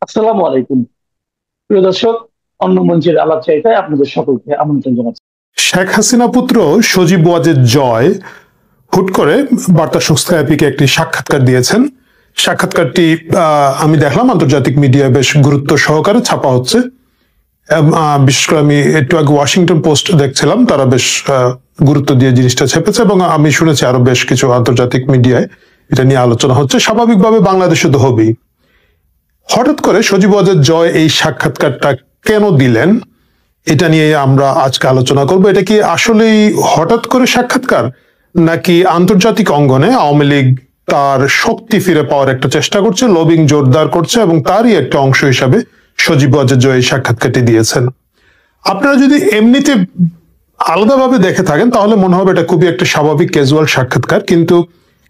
আসসালামু আলাইকুম। প্রিয় দর্শক, অন্য মঞ্চের আলাপচারিতায় আপনাদের সকলকে আমন্ত্রণ জানাচ্ছি। শেখ হাসিনা পুত্র সজীব ওয়াজেদ জয় হুট করে বার্তা সংস্থা এপিকে একটি সাক্ষাৎকার দিয়েছেন। সাক্ষাৎকারটি আমি দেখলাম আন্তর্জাতিক মিডিয়ায় বেশ গুরুত্ব সহকারে ছাপা হচ্ছে। বিশেষ করে আমি একটু আগে ওয়াশিংটন পোস্ট দেখছিলাম, তারা বেশ গুরুত্ব দিয়ে জিনিসটা ছেপেছে এবং আমি শুনেছি আরো বেশ কিছু আন্তর্জাতিক মিডিয়ায় এটা নিয়ে আলোচনা হচ্ছে। স্বাভাবিকভাবে বাংলাদেশে তো হবেই। হঠাৎ করে সজীব ওয়াজেদ জয় এই সাক্ষাৎকারটা কেন দিলেন, এটা নিয়ে আমরা আজকে আলোচনা করব। এটা কি আসলেই হঠাৎ করে সাক্ষাৎকার, নাকি আন্তর্জাতিক অঙ্গনে আওয়ামী লীগ তার শক্তি ফিরে পাওয়ার একটা চেষ্টা করছে, লবিং জোরদার করছে এবং তারই একটা অংশ হিসাবে সজীব ওয়াজেদ জয় এই সাক্ষাৎকারটি দিয়েছেন? আপনারা যদি এমনিতে আলাদাভাবে দেখে থাকেন তাহলে মনে হবে এটা খুবই একটা স্বাভাবিক ক্যাজুয়াল সাক্ষাৎকার, কিন্তু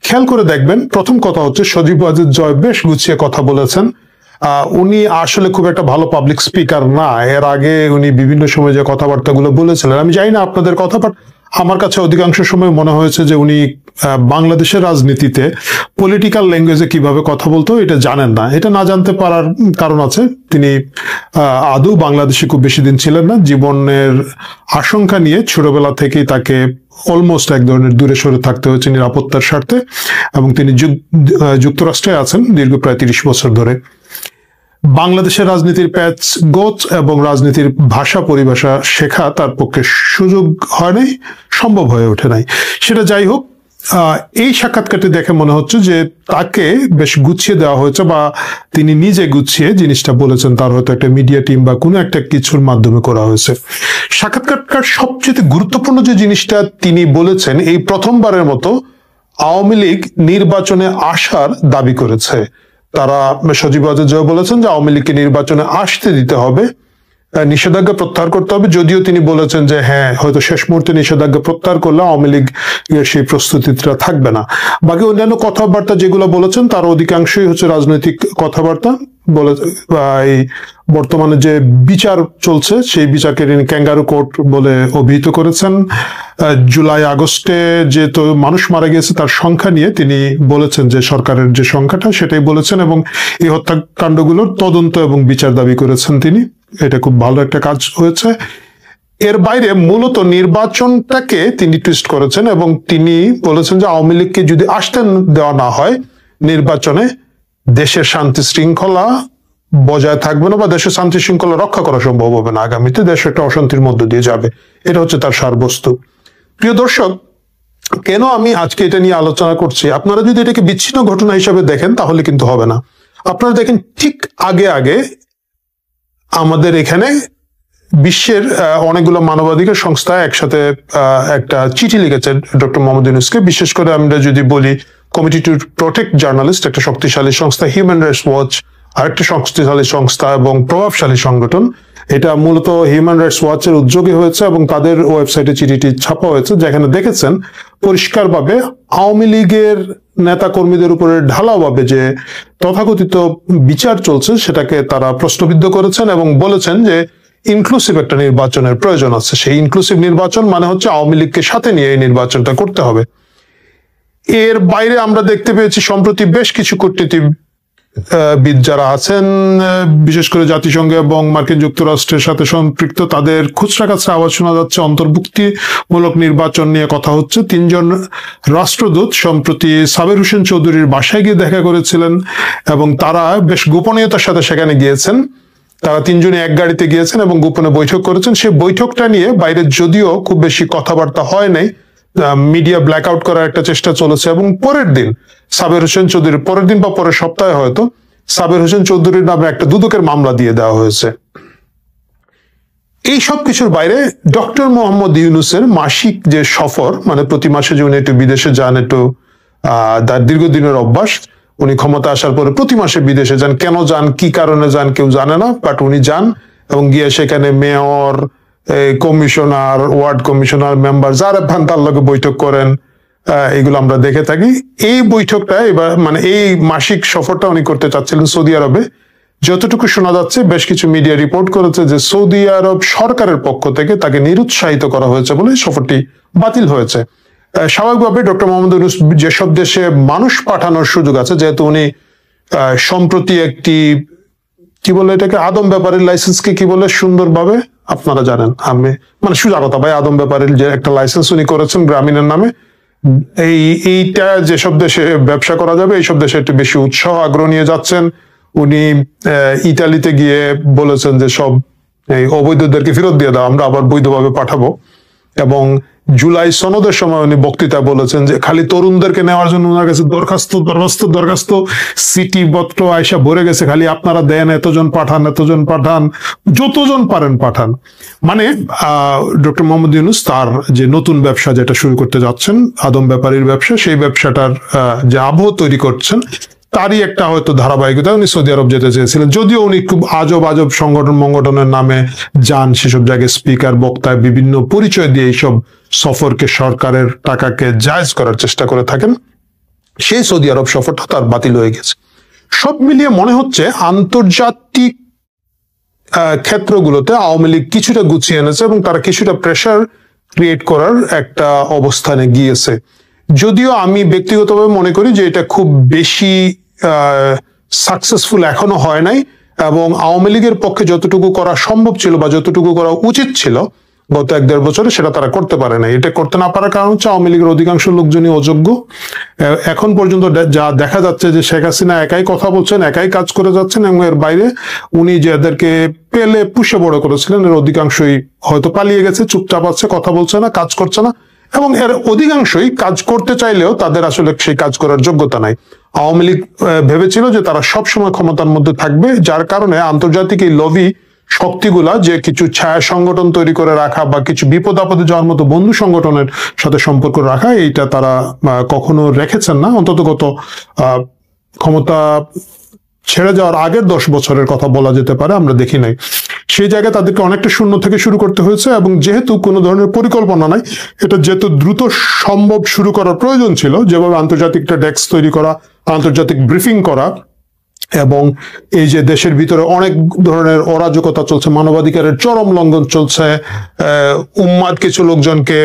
খেয়াল করে দেখবেন প্রথম কথা হচ্ছে সজীব ওয়াজেদ জয় বেশ গুছিয়ে কথা বলেছেন। উনি আসলে খুব একটা ভালো পাবলিক স্পিকার না। এর আগে উনি বিভিন্ন সময় যে কথাবার্তাগুলো বলেছিলেন, আমি জানি না আপনাদের কথা, বাট আমার কাছে অধিকাংশ সময় মনে হয়েছে যে উনি বাংলাদেশের রাজনীতিতে পলিটিক্যাল ল্যাঙ্গুয়েজে কিভাবে কথা বলতো এটা জানেন না। এটা না জানতে পারার কারণ আছে, তিনি আদৌ বাংলাদেশে খুব বেশি দিন ছিলেন না। জীবনের আশঙ্কা নিয়ে ছোটবেলা থেকেই তাকে অলমোস্ট এক ধরনের দূরে সরে থাকতে হয়েছে নিরাপত্তার স্বার্থে, এবং তিনি যুক্তরাষ্ট্রে আছেন দীর্ঘ প্রায় 30 বছর ধরে। বাংলাদেশের রাজনীতির প্যাচ গোছ এবং রাজনীতির ভাষা পরিভাষা শেখা তার পক্ষে সুযোগ হয় নাই, সম্ভব হয়ে ওঠে নাই। সেটা যাই হোক, এই সাক্ষাৎকারটি দেখে মনে হচ্ছে যে তাকে বেশ গুছিয়ে দেওয়া হয়েছে, বা তিনি নিজে গুছিয়ে জিনিসটা বলেছেন, তার হয়তো একটা মিডিয়া টিম বা কোনো একটা কিছুর মাধ্যমে করা হয়েছে। সাক্ষাৎকারটার সবচেয়ে গুরুত্বপূর্ণ যে জিনিসটা তিনি বলেছেন, এই প্রথমবারের মতো আওয়ামী লীগ নির্বাচনে আসার দাবি করেছে। তারা সজীব ওয়াজেদ জয় বলেছেন যে আওয়ামী লীগকে নির্বাচনে আসতে দিতে হবে, নিষেধাজ্ঞা প্রত্যাহার করতে হবে। যদিও তিনি বলেছেন যে হ্যাঁ, হয়তো শেষ মুহূর্তে নিষেধাজ্ঞা প্রত্যাহার করলে আওয়ামী লীগ সেই প্রস্তুতিটা থাকবে না। বাকি অন্যান্য কথাবার্তা যেগুলো বলেছেন তার অধিকাংশই হচ্ছে রাজনৈতিক কথাবার্তা। বলে এই বর্তমানে যে বিচার চলছে সেই বিচারকে তিনি ক্যাঙ্গারু কোর্ট বলে অভিহিত করেছেন। জুলাই আগস্টে যে তো মানুষ মারা গিয়েছে তার সংখ্যা নিয়ে তিনি বলেছেন যে সরকারের যে সংখ্যাটা সেটাই বলেছেন, এবং এই হত্যাকাণ্ডগুলোর তদন্ত এবং বিচার দাবি করেছেন তিনি। এটা খুব ভালো একটা কাজ হয়েছে। এর বাইরে মূলত নির্বাচনটাকে তিনি টুইস্ট করেছেন এবং তিনি বলেছেন যে আওয়ামী লীগকে যদি আসতে দেওয়া না হয় নির্বাচনে, দেশের শান্তি শৃঙ্খলা বজায় থাকবে না, বা দেশের শান্তি শৃঙ্খলা রক্ষা করা সম্ভব হবে না। আগামীতে দেশ একটা অশান্তির মধ্য দিয়ে যাবে। এটা হচ্ছে তার সারবস্তু। প্রিয় দর্শক, কেন আমি আজকে এটা নিয়ে আলোচনা করছি, আপনারা যদি এটাকে বিচ্ছিন্ন ঘটনা হিসাবে দেখেন তাহলে কিন্তু হবে না। আপনারা দেখেন ঠিক আগে আগে আমাদের এখানে বিশ্বের অনেকগুলো মানবাধিকার সংস্থা একসাথে একটা চিঠি লিখেছে ডক্টর মোহাম্মদ ইউনূসকে। বিশেষ করে আমরা যদি বলি কমিটি টু প্রোটেক্ট জার্নালিস্ট, একটা শক্তিশালী সংস্থা, হিউম্যান রাইটস ওয়াচ আরেকটা শক্তিশালী সংস্থা এবং প্রভাবশালী সংগঠন। এটা মূলত হিউম্যান রাইটস ওয়াচের উদ্যোগে হয়েছে এবং তাদের ওয়েবসাইটে চিঠিটি ছাপা হয়েছে, যেখানে দেখেছেন পরিষ্কারভাবে আওয়ামী লীগের নেতা কর্মীদের উপরে ঢালাওভাবে যে তথাকথিত বিচার চলছে সেটাকে তারা প্রশ্নবিদ্ধ করেছেন এবং বলেছেন যে ইনক্লুসিভ একটা নির্বাচনের প্রয়োজন আছে। সেই ইনক্লুসিভ নির্বাচন মানে হচ্ছে আওয়ামী লীগকে সাথে নিয়ে এই নির্বাচনটা করতে হবে। এর বাইরে আমরা দেখতে পেয়েছি সম্প্রতি বেশ কিছু কূটনীতিবিদ যারা আছেন, বিশেষ করে জাতিসংঘ এবং মার্কিন যুক্তরাষ্ট্রের সাথে সম্পৃক্ত, তাদের খুচরা কাছরা আওয়াজ শোনা যাচ্ছে অন্তর্ভুক্তিমূলক নির্বাচন নিয়ে কথা হচ্ছে। 3 জন রাষ্ট্রদূত সম্প্রতি সাবের হোসেন চৌধুরীর বাসায় গিয়ে দেখা করেছিলেন এবং তারা বেশ গোপনীয়তার সাথে সেখানে গিয়েছেন। তারা 3 জনে এক গাড়িতে গিয়েছেন এবং গোপনে বৈঠক করেছেন। সেই বৈঠকটা নিয়ে বাইরে যদিও খুব বেশি কথাবার্তা হয় নাই, মিডিয়া ব্ল্যাক আউট করার একটা চেষ্টা চলেছে, এবং পরের দিন সাবের হোসেন চৌধুরীর, পরের দিন বা পরের সপ্তাহে হয়তো সাবের হোসেন চৌধুরীর নামে একটা দুদকের মামলা দিয়ে দেওয়া হয়েছে। এই সব কিছুর বাইরে ডক্টর মোহাম্মদ ইউনূসের মাসিক যে সফর, মানে প্রতি মাসে যে উনি একটু বিদেশে যান, একটু তার দীর্ঘদিনের অভ্যাস, উনি ক্ষমতা আসার পরে প্রতি মাসে বিদেশে যান। কেন যান, কি কারণে যান কেউ জানে না, বাট উনি যান এবং গিয়ে সেখানে mayor, commissioner, ward commissioner, member যারা ভান তার লগে বৈঠক করেন, এগুলো আমরা দেখে থাকি। এই বৈঠকটা এবার মানে এই মাসিক সফরটা উনি করতে চাচ্ছিলেন সৌদি আরবে। যতটুকু শোনা যাচ্ছে, বেশ কিছু মিডিয়া রিপোর্ট করেছে যে সৌদি আরব সরকারের পক্ষ থেকে তাকে নিরুৎসাহিত করা হয়েছে বলে সফরটি বাতিল হয়েছে। স্বাভাবিকভাবে ডক্টর মোহাম্মদ ইউনূস যেসব দেশে মানুষ পাঠানোর সুযোগ আছে, যেহেতু উনি সম্প্রতি একটি কি বলে এটাকে, আদম ব্যাপারীর লাইসেন্সকে কি বলে সুন্দরভাবে আপনারা জানেন। আমি মানে সোজা কথা ভাই, আদম ব্যাপারীর যে একটা লাইসেন্স উনি করেছেন গ্রামীণের নামে, এইটা যেসব দেশে ব্যবসা করা যাবে এইসব দেশে একটু বেশি উৎসাহ আগ্রহ নিয়ে যাচ্ছেন। উনি ইতালিতে গিয়ে বলেছেন যে সব এই অবৈধদেরকে ফেরত দিয়ে দাও, আমরা আবার বৈধভাবে পাঠাবো। এবং জুলাই সনদের সময় উনি বক্তৃতায় বলেছেন যে খালি তরুণদেরকে নেওয়ার জন্য ওনার কাছে দরখাস্ত সিটি পত্র আয়সা ভরে গেছে, খালি আপনারা দেন, এতজন পাঠান, যতজন পারেন পাঠান। মানে ডক্টর মোহাম্মদ ইউনূস তার যে নতুন ব্যবসা যেটা শুরু করতে যাচ্ছেন, আদম ব্যাপারীর ব্যবসা, সেই ব্যবসাটার যে আবহ তৈরি করছেন তারই একটা হয়তো ধারাবাহিকতা। উনি সৌদি আরব যেতে চেয়েছিলেন, যদিও উনি খুব আজব সংগঠনের নামে যান, সেসব জায়গায় স্পিকার বক্তায় বিভিন্ন পরিচয় দিয়ে এইসব সফরকে, সরকারের টাকাকে জায়েজ করার চেষ্টা করে থাকেন। সেই সৌদি আরব সফরটা তার বাতিল হয়ে গেছে। সব মিলিয়ে মনে হচ্ছে আন্তর্জাতিক ক্ষেত্রগুলোতে আওয়ামী লীগ কিছুটা গুছিয়ে এনেছে এবং তারা কিছুটা প্রেশার ক্রিয়েট করার একটা অবস্থানে গিয়েছে। যদিও আমি ব্যক্তিগতভাবে মনে করি যে এটা খুব বেশি সাকসেসফুল এখনো হয় নাই, এবং আওয়ামী লীগের পক্ষে যতটুকু করা সম্ভব ছিল বা যতটুকু করা উচিত ছিল গত 1-1.5 বছরে, সেটা তারা করতে পারে না। এটা করতে না পারার কারণ হচ্ছে আওয়ামী লীগের অধিকাংশ লোকজনই অযোগ্য। এখন পর্যন্ত যা দেখা যাচ্ছে যে শেখ হাসিনা একাই কথা বলছেন, একাই কাজ করে যাচ্ছেন, এবং এর বাইরে উনি যাদেরকে পেলে পুষে বড় করেছিলেন এর অধিকাংশই হয়তো পালিয়ে গেছে, চুপচাপ আছে, কথা বলছে না, কাজ করছে না, এবং এর অধিকাংশই কাজ করতে চাইলেও তাদের আসলে সেই কাজ করার যোগ্যতা নাই। আওয়ামী লীগ ভেবেছিল যে তারা সবসময় ক্ষমতার মধ্যে থাকবে, যার কারণে আন্তর্জাতিক এই লবি শক্তিগুলা যে কিছু ছায়া সংগঠন তৈরি করে রাখা বা কিছু বিপদ আপদে যাওয়ার মতো বন্ধু সংগঠনের সাথে সম্পর্ক রাখা, এইটা তারা কখনো রেখেছেন না। অন্তত গত ক্ষমতা ছেড়ে যাওয়ার আগের 10 বছরের কথা বলা যেতে পারে, আমরা দেখি নাই। সেই জায়গায় তাদেরকে অনেকটা শূন্য থেকে শুরু করতে হয়েছে, এবং যেহেতু কোনো ধরনের পরিকল্পনা নাই, এটা যেহেতু দ্রুত সম্ভব শুরু করার প্রয়োজন ছিল, যেভাবে আন্তর্জাতিক একটা ডেস্ক তৈরি করা, আন্তর্জাতিক ব্রিফিং করা, এবং এই যে দেশের ভিতরে অনেক ধরনের অরাজকতা চলছে, মানবাধিকারের চরম লঙ্ঘন চলছে, উম্মাদ কিছু লোকজনকে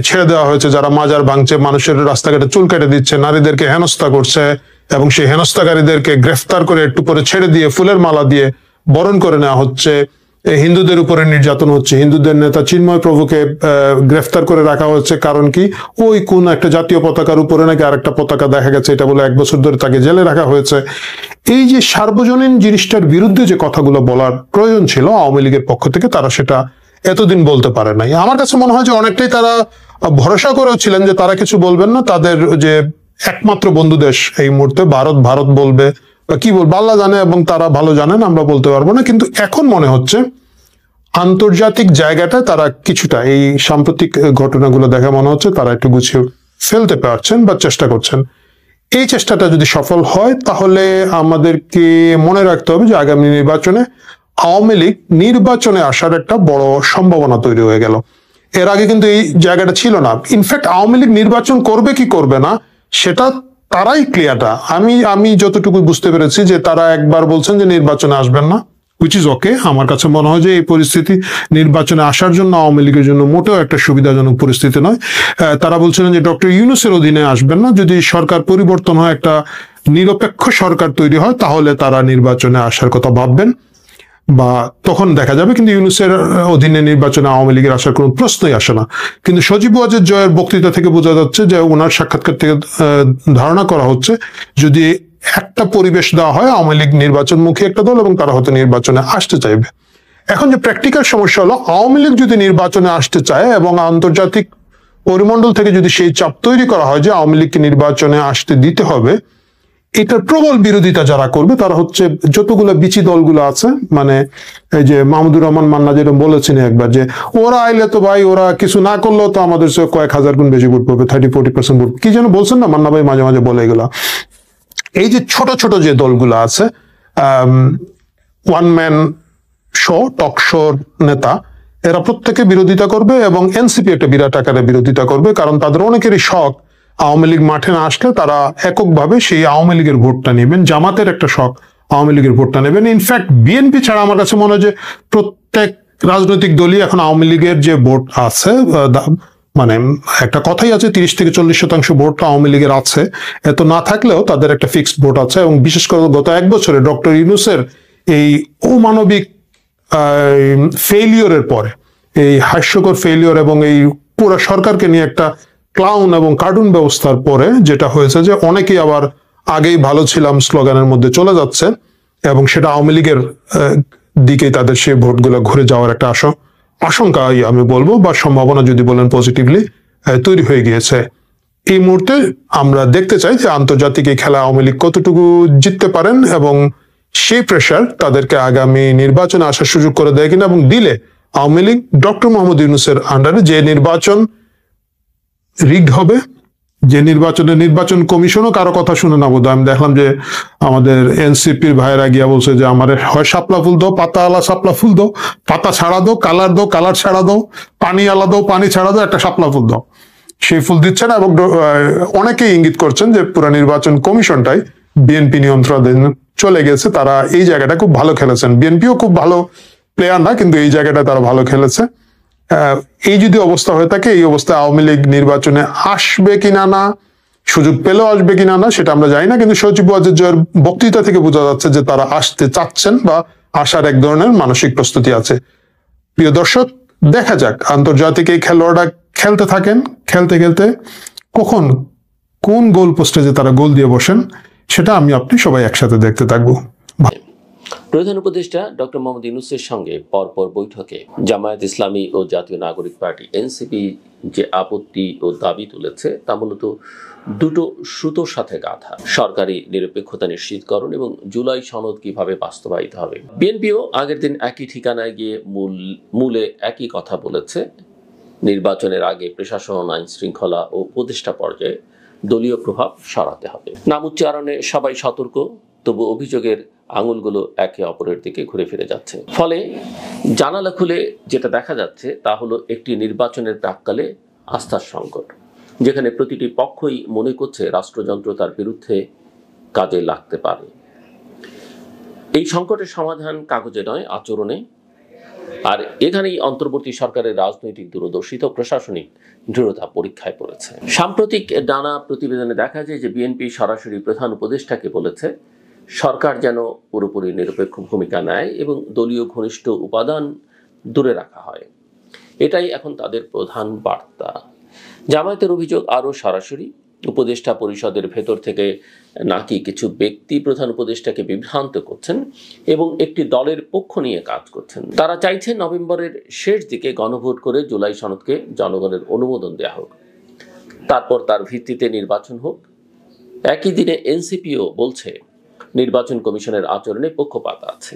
ছেড়ে দেওয়া হয়েছে যারা মাজার ভাঙছে, মানুষের রাস্তাঘাটে চুল কেটে দিচ্ছে, নারীদেরকে হেনস্থা করছে, এবং সেই হেনস্থাকারীদেরকে গ্রেফতার করে একটু পরে ছেড়ে দিয়ে ফুলের মালা দিয়ে বরণ করে নেওয়া হচ্ছে, হিন্দুদের উপরে নির্যাতন হচ্ছে, হিন্দুদের নেতা চিন্ময় প্রভুকে গ্রেফতার করে রাখা হচ্ছে। কারণ কি, ওই কোন একটা জাতীয় পতাকার উপরে নাকি আরেকটা পতাকা দেখা গেছে, এটা বলে 1 বছর ধরে তাকে জেলে রাখা হয়েছে। এই যে সার্বজনীন জিনিসটার বিরুদ্ধে যে কথাগুলো বলার প্রয়োজন ছিল আওয়ামী লীগের পক্ষ থেকে, তারা সেটা এতদিন বলতে পারে নাই। আমার কাছে মনে হয় যে অনেকটাই তারা ভরসা করেছিলেন যে তারা কিছু বলবেন না, তাদের যে একমাত্র বন্ধু দেশ এই মুহূর্তে ভারত বলবে বা কি বলবে আল্লাহ জানে, এবং তারা ভালো জানেন, আমরা বলতে পারবো না। কিন্তু এখন মনে হচ্ছে আন্তর্জাতিক জায়গাটায় তারা কিছুটা এই সাম্প্রতিক ঘটনাগুলো দেখে মনে হচ্ছে তারা একটু গুছিয়ে ফেলতে পারছেন বা চেষ্টা করছেন। এই চেষ্টাটা যদি সফল হয় তাহলে আমাদেরকে মনে রাখতে হবে যে আগামী নির্বাচনে আওয়ামী লীগ নির্বাচনে আসার একটা বড় সম্ভাবনা তৈরি হয়ে গেল। এর আগে কিন্তু এই জায়গাটা ছিল না। ইনফ্যাক্ট আওয়ামী লীগ নির্বাচন করবে কি করবে না সেটা তারাই ক্লিয়ারটা। আমি যতটুকু বুঝতে পেরেছি যে তারা একবার বলছেন যে নির্বাচনে আসবেন না, হুইচ ইজ ওকে। আমার কাছে মনে হয় যে এই পরিস্থিতি নির্বাচনে আসার জন্য আওয়ামী লীগের জন্য মোটেও একটা সুবিধাজনক পরিস্থিতি নয়। তারা বলছিলেন যে ডক্টর ইউনূসের অধীনে আসবেন না, যদি সরকার পরিবর্তন হয়, একটা নিরপেক্ষ সরকার তৈরি হয়, তাহলে তারা নির্বাচনে আসার কথা ভাববেন বা তখন দেখা যাবে। কিন্তু ইউনূসের অধীনে নির্বাচনে আওয়ামী লীগের আসার কোনো প্রশ্নই আসে না। কিন্তু সজীব ওয়াজেদ জয়ের বক্তৃতা থেকে বোঝা যাচ্ছে যে ওনার সাক্ষাৎকার থেকে ধারণা করা হচ্ছে যদি একটা পরিবেশ দেওয়া হয় আওয়ামী লীগ নির্বাচনমুখী একটা দল এবং তারা হয়তো নির্বাচনে আসতে চাইবে। এখন যে প্র্যাকটিক্যাল সমস্যা হলো, আওয়ামী লীগ যদি নির্বাচনে আসতে চায় এবং আন্তর্জাতিক পরিমণ্ডল থেকে যদি সেই চাপ তৈরি করা হয় যে আওয়ামী লীগকে নির্বাচনে আসতে দিতে হবে, এটার প্রবল বিরোধিতা যারা করবে তারা হচ্ছে যতগুলো বিচি দলগুলো আছে। মানে এই যে মাহমুদুর রহমান মান্না যেটা বলেছেন একবার, যে ওরা আইলে তো ভাই ওরা কিছু না করলেও তো আমাদের সে কয়েক হাজার গুণ বেশি ভোট পাবে, 30-40% ভোট, কি যেন বলছেন না মান্না ভাই মাঝে মাঝে বলে এগুলা। এই যে ছোট ছোট যে দলগুলো আছে, one man show, talk show নেতা, এরা প্রত্যেকে বিরোধিতা করবে এবং এনসিপি একটা বিরাট আকারে বিরোধিতা করবে। কারণ তাদের অনেকেরই শখ আওয়ামী লীগ মাঠে না আসলে তারা এককভাবে সেই আওয়ামী লীগের ভোটটা নেবেন। জামাতের একটা শখ আওয়ামী লীগের ভোটটা নেবেন। ইনফ্যাক্ট বিএনপি ছাড়া আমার কাছে মনে হয় যে প্রত্যেক রাজনৈতিক দলই এখন আওয়ামী লীগের যে ভোট আছে, মানে একটা কথাই আছে 30-40% ভোট আওয়ামী লীগের আছে। এত না থাকলেও তাদের একটা ফিক্সড ভোট আছে। এবং বিশেষ করে গত 1 বছরে ডক্টর ইউনূসের এই অমানবিক ফেইলিওরের পরে, এই হাস্যকর ফেইলিওর এবং এই পুরো সরকারকে নিয়ে একটা ক্লাউন এবং কার্টুন ব্যবস্থার পরে যেটা হয়েছে যে অনেকেই আবার আগেই ভালো ছিলাম স্লোগানের মধ্যে চলে যাচ্ছে, এবং সেটা আওয়ামী লীগের দিকেই তাদের সেই ভোটগুলো ঘুরে যাওয়ার একটা আশঙ্কা আমি বলবো, বা সম্ভাবনা যদি বলেন পজিটিভলি তৈরি হয়ে গিয়েছে। এই মুহূর্তে আমরা দেখতে চাই যে আন্তর্জাতিক এই খেলা আওয়ামী লীগ কতটুকু জিততে পারেন, এবং সেই প্রেশার তাদেরকে আগামী নির্বাচনে আসার সুযোগ করে দেয় কিনা, এবং দিলে আওয়ামী লীগ ডক্টর মোহাম্মদ ইউনূসের আন্ডারে যে নির্বাচন রিগড হবে, যে নির্বাচন কমিশনও কারো কথা শুনে না। বোধ আমি দেখলাম যে আমাদের এনসিপির ভাইয়েরা গিয়া বলছে যে আমার হয় শাপলা ফুল দাও, পাতা আলা শাপলা ফুল দাও, পাতা ছাড়া দাও, কালার ছাড়া দাও, পানি আলা দাও, পানি ছাড়া দাও, একটা শাপলা ফুল দাও। সেই ফুল দিচ্ছে না, এবং অনেকেই ইঙ্গিত করছেন যে পুরো নির্বাচন কমিশনটাই বিএনপি নিয়ন্ত্রণাধীন চলে গেছে। তারা এই জায়গাটা খুব ভালো খেলেছেন। বিএনপিও খুব ভালো প্লেয়ার না, কিন্তু এই জায়গাটা তারা ভালো খেলেছে। এই যদি অবস্থা হয়ে থাকে, এই অবস্থায় আওয়ামী লীগ নির্বাচনে আসবে কিনা না, সুযোগ পেলেও আসবে কিনা না, সেটা আমরা জানি না। কিন্তু সজীব ওয়াজেদ জয়ের বক্তৃতা থেকে বোঝা যাচ্ছে যে তারা আসতে চাচ্ছেন বা আসার এক ধরনের মানসিক প্রস্তুতি আছে। প্রিয় দর্শক, দেখা যাক আন্তর্জাতিক এই খেলোয়াড়রা খেলতে থাকেন, খেলতে খেলতে কখন কোন গোল পোস্টে যে তারা গোল দিয়ে বসেন, সেটা আমি আপনি সবাই একসাথে দেখতে থাকবো। প্রধান উপদেষ্টা ডক্টর মোহাম্মদ ইউনূসের সঙ্গে পরপর বৈঠকে জামায়াত ইসলামী ও জাতীয় নাগরিক পার্টি এনসিপি যে আপত্তি ও দাবি তুলেছে তা মূলত দুটো সুতোর সাথে গাঁথা: সরকারি নিরপেক্ষতা নিশ্চিতকরণ এবং জুলাই সনদ কিভাবে বাস্তবায়িত হবে। বিএনপিও আগের দিন একই ঠিকানায় গিয়ে মূলে একই কথা বলেছে। নির্বাচনের আগে প্রশাসন, আইন শৃঙ্খলা ও উপদেষ্টা পর্যায়ে দলীয় প্রভাব সরাতে হবে। নাম উচ্চারণে সবাই সতর্ক, তবু অভিযোগের আঙুলগুলো একে অপরের দিকে ঘুরে ফিরে যাচ্ছে। ফলে জানালা খুলে যেটা দেখা যাচ্ছে তা হলো একটি নির্বাচনের প্রাক্কালে আস্থার সংকট, যেখানে প্রতিটি পক্ষই মনে করছে রাষ্ট্রযন্ত্র তার বিরুদ্ধে কাজে লাগতে পারে। এই সংকটের সমাধান কাগজে নয়, আচরণে। আর এখানেই অন্তর্বর্তী সরকারের রাজনৈতিক দূরদর্শিতা ও প্রশাসনিক দৃঢ়তা পরীক্ষায় পড়েছে। সাম্প্রতিক নানা প্রতিবেদনে দেখা যায় যে বিএনপি সরাসরি প্রধান উপদেষ্টাকে বলেছে সরকার যেন পুরোপুরি নিরপেক্ষ ভূমিকা নেয় এবং দলীয় ঘনিষ্ঠ উপাদান দূরে রাখা হয়। এটাই এখন তাদের প্রধান বার্তা। জামায়াতের অভিযোগ আরও সরাসরি, উপদেষ্টা পরিষদের ভেতর থেকে নাকি কিছু ব্যক্তি প্রধান উপদেষ্টাকে বিভ্রান্ত করছেন এবং একটি দলের পক্ষ নিয়ে কাজ করছেন। তারা চাইছেন নভেম্বরের শেষ দিকে গণভোট করে জুলাই সনদকে জনগণের অনুমোদন দেওয়া হোক, তারপর তার ভিত্তিতে নির্বাচন হোক। একই দিনে এনসিপিও বলছে নির্বাচন কমিশনের আচরণে পক্ষপাত আছে,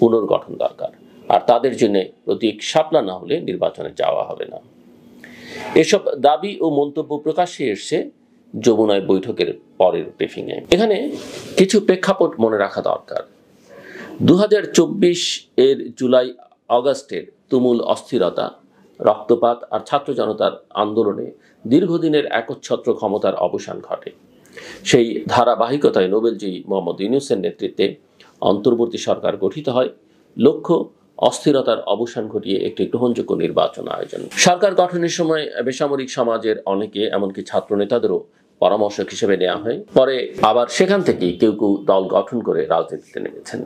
পুনর্গঠন দরকার, আর তাদের জন্য প্রতীক শাপলা না হলে নির্বাচনে যাওয়া হবে না। এসব দাবি ও মন্তব্য প্রকাশ্যে এসছে যমুনায় বৈঠকের পরের ব্রিফিংয়ে। এখানে কিছু প্রেক্ষাপট মনে রাখা দরকার। 2024 এর জুলাই আগস্টের তুমুল অস্থিরতা, রক্তপাত আর ছাত্র জনতার আন্দোলনে দীর্ঘদিনের একচ্ছত্র ক্ষমতার অবসান ঘটে। সেই ধারাবাহিকতায় নোবেলজয়ী মোহাম্মদ ইউনূসের নেতৃত্বে অন্তর্বর্তী সরকার গঠিত হয়, লক্ষ্য অস্থিরতার অবসান ঘটিয়ে একটি গ্রহণযোগ্য নির্বাচন আয়োজন। সরকার গঠনের সময় বেসামরিক সমাজের অনেকে, এমনকি ছাত্র নেতাদেরও পরামর্শক হিসেবে নেওয়া হয়। পরে আবার সেখান থেকেই কেউ কেউ দল গঠন করে রাজনীতিতে নেমেছেন।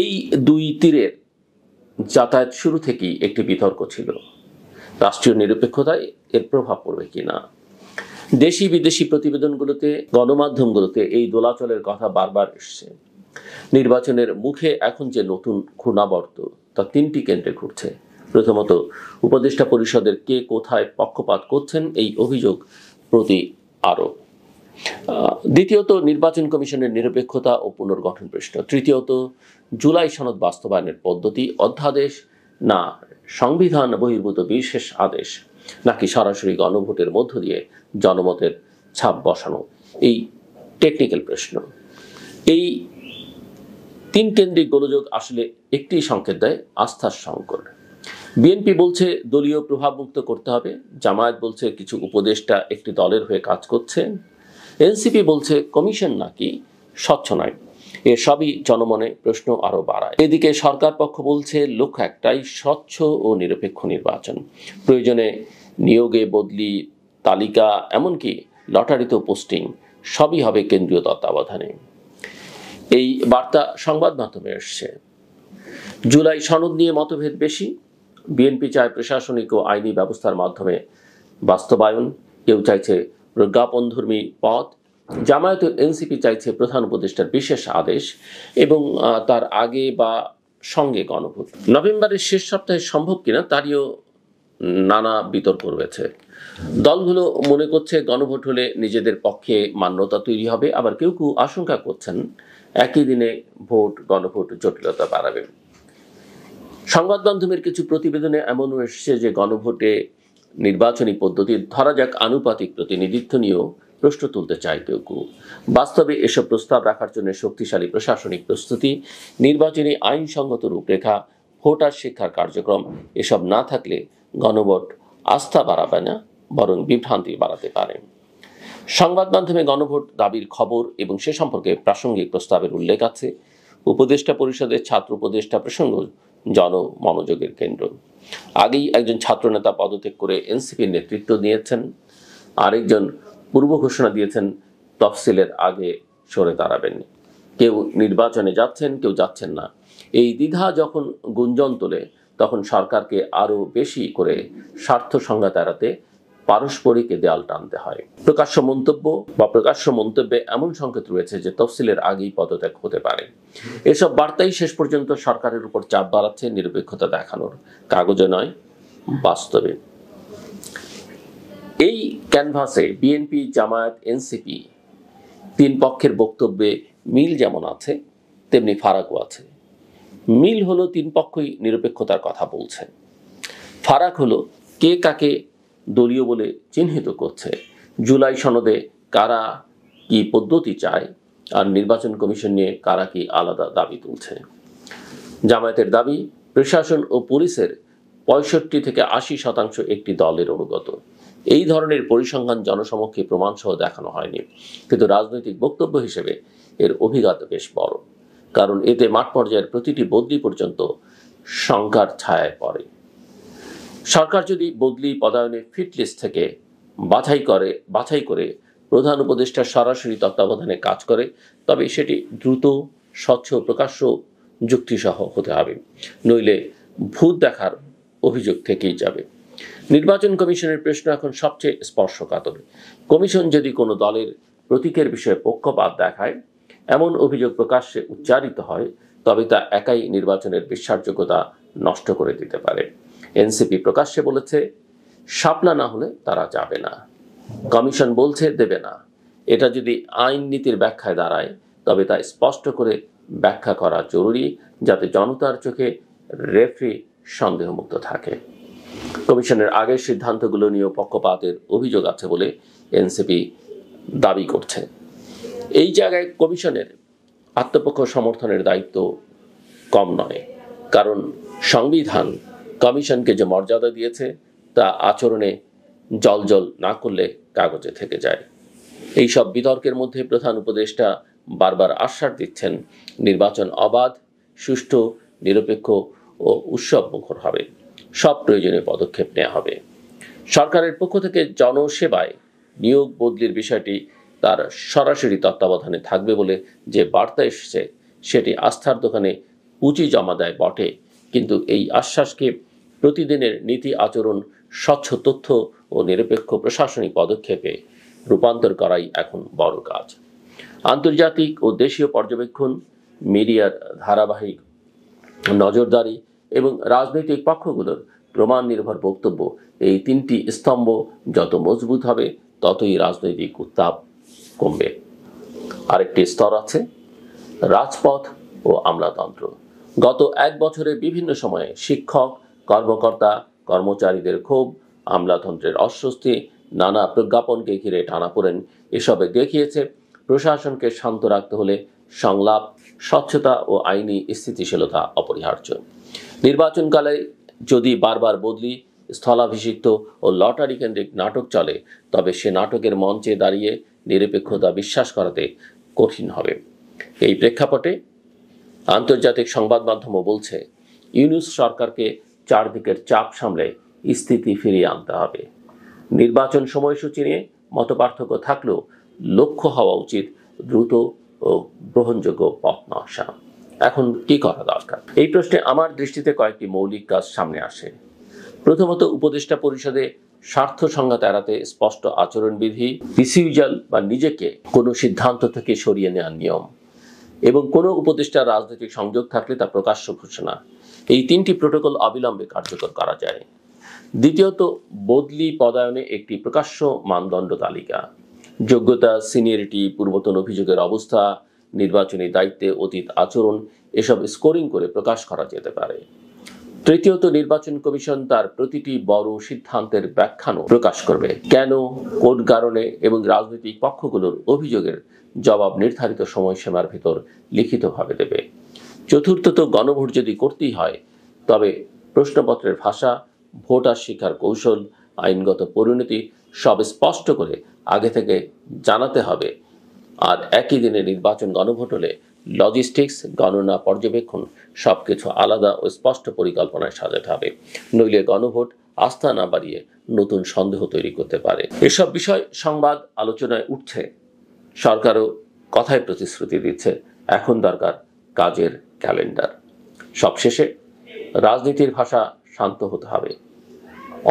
এই দুই তীরের যাতায়াত শুরু থেকেই একটি বিতর্ক ছিল, রাষ্ট্রীয় নিরপেক্ষতায় এর প্রভাব পড়বে কিনা। দেশি বিদেশি প্রতিবেদনগুলোতে, গণমাধ্যমগুলোতে এই দোলাচলের কথা বারবার এসছে। নির্বাচনের মুখে এখন যে নতুন ঘূর্ণাবর্ত তা তিনটি কেন্দ্রে ঘুরছে। প্রথমত, উপদেষ্টা পরিষদের কে কোথায় পক্ষপাত করছেন এই অভিযোগ প্রতি আরোপ। দ্বিতীয়ত, নির্বাচন কমিশনের নিরপেক্ষতা ও পুনর্গঠন প্রশ্ন। তৃতীয়ত, জুলাই সনদ বাস্তবায়নের পদ্ধতি, অধ্যাদেশ না সংবিধান বহির্ভূত বিশেষ আদেশ, নাকি সরাসরি গণভোটের মধ্য দিয়ে জনমতের ছাপ বসানো, এই টেকনিক্যাল প্রশ্ন। এই তিন কেন্দ্রিক গোলযোগ আসলে একটি সংকেত দেয়, আস্থার সংকট। বিএনপি বলছে দলীয় প্রভাবমুক্ত করতে হবে, জামায়াত বলছে কিছু উপদেষ্টা একটি দলের হয়ে কাজ করছে, এনসিপি বলছে কমিশন নাকি স্বচ্ছ নয়। এসবই জনমনে প্রশ্ন আরো বাড়ায়। এদিকে সরকার পক্ষ বলছে লক্ষ্য একটাই, স্বচ্ছ ও নিরপেক্ষ নির্বাচন। প্রয়োজনে নিয়োগে বদলি, তালিকা, এমনকি লটারিতে পোস্টিং সবই হবে কেন্দ্রীয় তত্ত্বাবধানে। এই বার্তা সংবাদ মাধ্যমে এসছে। জুলাই সনদ নিয়ে মতভেদ বেশি, বিএনপি চায় প্রশাসনিক ও আইনি ব্যবস্থার মাধ্যমে বাস্তবায়ন, কেউ চাইছে প্রজ্ঞাপনধর্মী পথ, জামায়াত ও এনসিপি চাইছে প্রধান উপদেষ্টার বিশেষ আদেশ এবং তার আগে বা সঙ্গে গণভোট। নভেম্বরের শেষ সপ্তাহে সম্ভব কিনা তারও নানা বিতর্ক রয়েছে। দলগুলো মনে করছে গণভোট হলে নিজেদের পক্ষে মান্যতা তৈরি হবে, আবার কেউ কেউ আশঙ্কা করছেন একই দিনে ভোট গণভোট জটিলতা বাড়াবে। সংবাদ মাধ্যমের কিছু প্রতিবেদনে এমনও এসেছে যে গণভোটে নির্বাচনী পদ্ধতির ধরা যাক আনুপাতিক প্রতিনিধিত্ব নিয়েও প্রশ্ন তুলতে চায় কেউ কেউ। বাস্তবে এসব প্রস্তাব রাখার জন্য শক্তিশালী প্রশাসনিক প্রস্তুতি, নির্বাচনী আইনসঙ্গত রূপরেখা, ভোটার শিক্ষার কার্যক্রম এসব না থাকলে গণভোট আস্থা বাড়াবে না, বরং বিভ্রান্তি বাড়াতে পারে। সংবাদ মাধ্যমে গণভোট দাবির খবর এবং সে সম্পর্কে প্রাসঙ্গিক প্রস্তাবের উল্লেখ আছে। উপদেষ্টা পরিষদের ছাত্র উপদেষ্টা প্রসঙ্গ জনমনোযোগের কেন্দ্র। আগেই একজন ছাত্রনেতা পদত্যাগ করে এনসিপির নেতৃত্ব নিয়েছেন, আরেকজন পূর্ব ঘোষণা দিয়েছেন তফসিলের আগে সরে দাঁড়াবেন। কেউ নির্বাচনে যাচ্ছেন, কেউ যাচ্ছেন না। এই দ্বিধা যখন গুঞ্জন তোলে তখন সরকারকে আরো বেশি করে স্বার্থ সংঘাত এড়াতে পারস্পরিক দেয়াল টানতে হয়। প্রকাশ্য মন্তব্যে এমন সংকেত রয়েছে যে তফসিলের আগেই পদত্যাগ হতে পারে। এসব বার্তাই শেষ পর্যন্ত সরকারের উপর চাপ বাড়াচ্ছে নিরপেক্ষতা দেখানোর, কাগজে নয় বাস্তবে। এই ক্যানভাসে বিএনপি, জামায়াত, এনসিপি তিন পক্ষের বক্তব্যে মিল যেমন আছে তেমনি ফারাকও আছে। মিল হলো তিন পক্ষই নিরপেক্ষতার কথা বলছে, ফারাক হলো কে কাকে দলীয় বলে চিহ্নিত করছে, জুলাই সনদে কারা কি পদ্ধতি চায় আর নির্বাচন কমিশন নিয়ে কারা কি আলাদা দাবি তুলছে। জামায়াতের দাবি প্রশাসন ও পুলিশের 65 থেকে 80% একটি দলের অনুগত। এই ধরনের পরিসংখ্যান জনসমক্ষে প্রমাণসহ দেখানো হয়নি, কিন্তু রাজনৈতিক বক্তব্য হিসেবে এর অভিজ্ঞতা বেশ বড়, কারণ এতে মাঠ পর্যায়ের প্রতিটি বদলি পর্যন্ত শঙ্কার ছায়ায় পড়ে। সরকার যদি বদলি পদায়নে ফিট লিস্ট থেকে বাছাই করে প্রধান উপদেষ্টার সরাসরি তত্ত্বাবধানে কাজ করে, তবে সেটি দ্রুত, স্বচ্ছ, প্রকাশ্য, যুক্তিসহ হতে হবে, নইলে ভূত দেখার অভিযোগ থেকেই যাবে। নির্বাচন কমিশনের প্রশ্ন এখন সবচেয়ে স্পর্শকাতর। কমিশন যদি কোনো দলের প্রতীকের বিষয়ে পক্ষপাত দেখায়, এমন অভিযোগ প্রকাশ্যে উচ্চারিত হয়, তবে তা একাই নির্বাচনের বিশ্বাসযোগ্যতা নষ্ট করে দিতে পারে। এনসিপি প্রকাশ্যে বলেছে শাপলা না হলে তারা যাবে না, কমিশন বলছে দেবে না। এটা যদি আইন নীতির ব্যাখ্যায় দাঁড়ায় তবে তা স্পষ্ট করে ব্যাখ্যা করা জরুরি, যাতে জনতার চোখে রেফারি সন্দেহমুক্ত থাকে। কমিশনের আগের সিদ্ধান্তগুলো নিয়েও পক্ষপাতের অভিযোগ আছে বলে এনসিপি দাবি করছে। এই জায়গায় কমিশনের আত্মপক্ষ সমর্থনের দায়িত্ব কম নয়, কারণ সংবিধান কমিশনকে যে মর্যাদা দিয়েছে তা আচরণে জলজল না করলে কাগজে থেকে যায়। এই সব বিতর্কের মধ্যে প্রধান উপদেষ্টা বারবার আশ্বাস দিচ্ছেন নির্বাচন অবাধ, সুষ্ঠু, নিরপেক্ষ ও উৎসব মুখর হবে, সব প্রয়োজনীয় পদক্ষেপ নেওয়া হবে। সরকারের পক্ষ থেকে জনসেবায় নিয়োগ বদলির বিষয়টি তার সরাসরি তত্ত্বাবধানে থাকবে বলে যে বার্তা এসেছে সেটি আস্থার দোকানে পুঁজি জমা দেয় বটে, কিন্তু এই আশ্বাসকে প্রতিদিনের নীতি আচরণ, স্বচ্ছ তথ্য ও নিরপেক্ষ প্রশাসনিক পদক্ষেপে রূপান্তর করাই এখন বড় কাজ। আন্তর্জাতিক ও দেশীয় পর্যবেক্ষণ, মিডিয়ার ধারাবাহিক নজরদারি এবং রাজনৈতিক পক্ষগুলোর প্রমাণ নির্ভর বক্তব্য, এই তিনটি স্তম্ভ যত মজবুত হবে ততই রাজনৈতিক উত্তাপ কমবে। আরেকটি স্তর আছে রাজপথ ও আমলাতন্ত্র। গত এক বছরে বিভিন্ন সময়ে শিক্ষক, কর্মকর্তা, কর্মচারীদের ক্ষোভ, আমলাতন্ত্রের অস্বস্তি, নানা প্রজ্ঞাপনকে ঘিরে টানাপোড়েন এসবে দেখিয়েছে প্রশাসনকে শান্ত রাখতে হলে সংলাপ, স্বচ্ছতা ও আইনি স্থিতিশীলতা অপরিহার্য। নির্বাচনকালে যদি বারবার বদলি, স্থলাভিষিক্ত ও লটারি কেন্দ্রিক নাটক চলে, তবে সে নাটকের মঞ্চে দাঁড়িয়ে নিরপেক্ষতা বিশ্বাস করাতে কঠিন হবে। এই প্রেক্ষাপটে আন্তর্জাতিক সংবাদ মাধ্যমও বলছে ইউনূস সরকারকে চারদিকের চাপ সামলে স্থিতি ফিরিয়ে আনতে হবে। নির্বাচন সময়সূচি নিয়ে মতপার্থক্য থাকলেও লক্ষ্য হওয়া উচিত দ্রুত, ও গ্রহণযোগ্য পথ নকশা। এখন কি করা দরকার? এই প্রশ্নে আমার দৃষ্টিতে কয়েকটি মৌলিক কাজ সামনে আসে। প্রথমত, উপদেষ্টা পরিষদে স্বার্থ সংঘাত এড়াতে স্পষ্ট আচরণবিধি, রিফিউজাল বা নিজেকে কোনো সিদ্ধান্ত থেকে সরিয়ে নেওয়ার নিয়ম, এবং কোনো উপদেষ্টার রাজনৈতিক সংযোগ থাকলে তা প্রকাশ্য ঘোষণা, এই তিনটি প্রোটোকল অবিলম্বে কার্যকর করা যায়। দ্বিতীয়ত, বদলি পদায়নে একটি প্রকাশ্য মানদণ্ড তালিকা, যোগ্যতা, সিনিয়রিটি, পূর্বতন অভিযোগের অবস্থা, নির্বাচনী দায়িত্বে অতীত আচরণ, এসব স্কোরিং করে প্রকাশ করা যেতে পারে। তৃতীয়ত, নির্বাচন কমিশন তার প্রতিটি বড় সিদ্ধান্তের ব্যাখ্যানও প্রকাশ করবে, কেন, কোন কারণে, এবং রাজনৈতিক পক্ষগুলোর অভিযোগের জবাব নির্ধারিত সময়সীমার ভিতর লিখিতভাবে দেবে। চতুর্থত, গণভোট যদি করতেই হয় তবে প্রশ্নপত্রের ভাষা, ভোটার শিক্ষার কৌশল, আইনগত পরিণতি সব স্পষ্ট করে আগে থেকে জানাতে হবে। আর একই দিনে নির্বাচন গণভোট হলে লজিস্টিক্স, গণনা, পর্যবেক্ষণ সবকিছু আলাদা ও স্পষ্ট পরিকল্পনায় সাজাতে হবে, নইলে গণভোট আস্থা না বাড়িয়ে নতুন সন্দেহ তৈরি করতে পারে। এসব বিষয় সংবাদ আলোচনায় উঠছে, সরকারও কথায় প্রতিশ্রুতি দিচ্ছে। এখন দরকার কাজের ক্যালেন্ডার। সবশেষে, রাজনীতির ভাষা শান্ত হতে হবে।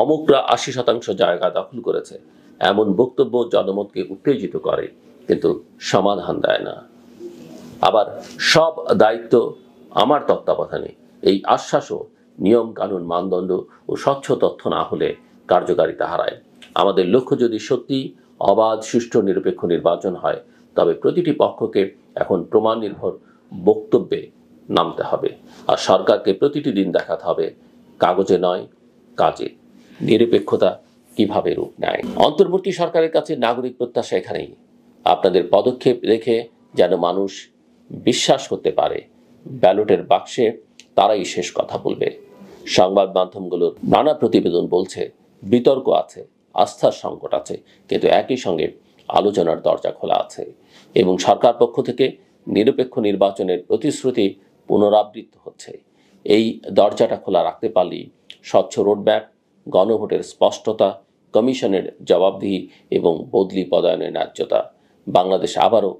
অমুকরা 80% জায়গা দখল করেছে, এমন বক্তব্য জনমতকে উত্তেজিত করে কিন্তু সমাধান দেয় না। আবার সব দায়িত্ব আমার তত্ত্বাবধানে, এই আশ্বাসও নিয়ম কানুন, মানদণ্ড ও স্বচ্ছ তথ্য না হলে কার্যকারিতা হারায়। আমাদের লক্ষ্য যদি সত্যি অবাধ, সুষ্ঠু, নিরপেক্ষ নির্বাচন হয়, তবে প্রতিটি পক্ষকে এখন প্রমাণ নির্ভর বক্তব্যে নামতে হবে। আর সরকারকে প্রতিটি দিন দেখাতে হবে কাগজে নয়, কাজে নিরপেক্ষতা কিভাবে রূপ নেয়। অন্তর্বর্তী সরকারের কাছে নাগরিক প্রত্যাশা এখানেই, আপনাদের পদক্ষেপ দেখে যেন মানুষ বিশ্বাস করতে পারে ব্যালটের বাক্সে তারাই শেষ কথা বলবে। সংবাদ মাধ্যমগুলোর নানা প্রতিবেদন বলছে বিতর্ক আছে, আস্থার সংকট আছে, কিন্তু একই সঙ্গে আলোচনার দরজা খোলা আছে এবং সরকার পক্ষ থেকে নিরপেক্ষ নির্বাচনের প্রতিশ্রুতি পুনরাবৃত্ত হচ্ছে। এই দরজাটা খোলা রাখতে পারলেই স্বচ্ছ রোডম্যাপ, গণভোটের স্পষ্টতা, কমিশনের জবাবদিহি এবং বদলি পদায়নের ন্যায্যতা বাংলাদেশ আবারও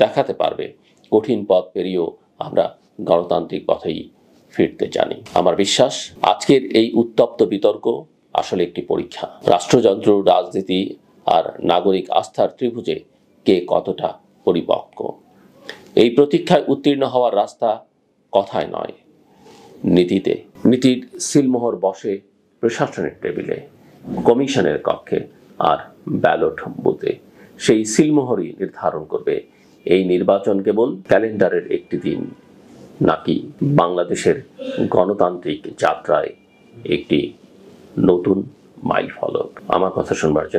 দেখাতে পারবে কঠিন পথ পেরিয়েও আমরা গণতান্ত্রিক পথেই ফিরতে জানি। আমার বিশ্বাস আজকের এই উত্তপ্ত বিতর্ক আসলে একটি পরীক্ষা। রাষ্ট্রযন্ত্র, রাজনীতি আর নাগরিক আস্থার ত্রিভুজে কে কতটা পরিপক্ক। এই প্রতীক্ষায় উত্তীর্ণ হওয়ার রাস্তা কথায় নয়, নীতিতে। নীতির সিলমোহর বসে প্রশাসনের টেবিলে, কমিশনের কক্ষে আর ব্যালট বুথে। সেই সিলমোহরই নির্ধারণ করবে এই নির্বাচন কেবল ক্যালেন্ডারের একটি দিন নাকি বাংলাদেশের গণতান্ত্রিক যাত্রায় একটি নতুন মাইলফলক। আমার কথা শুনবার জন্য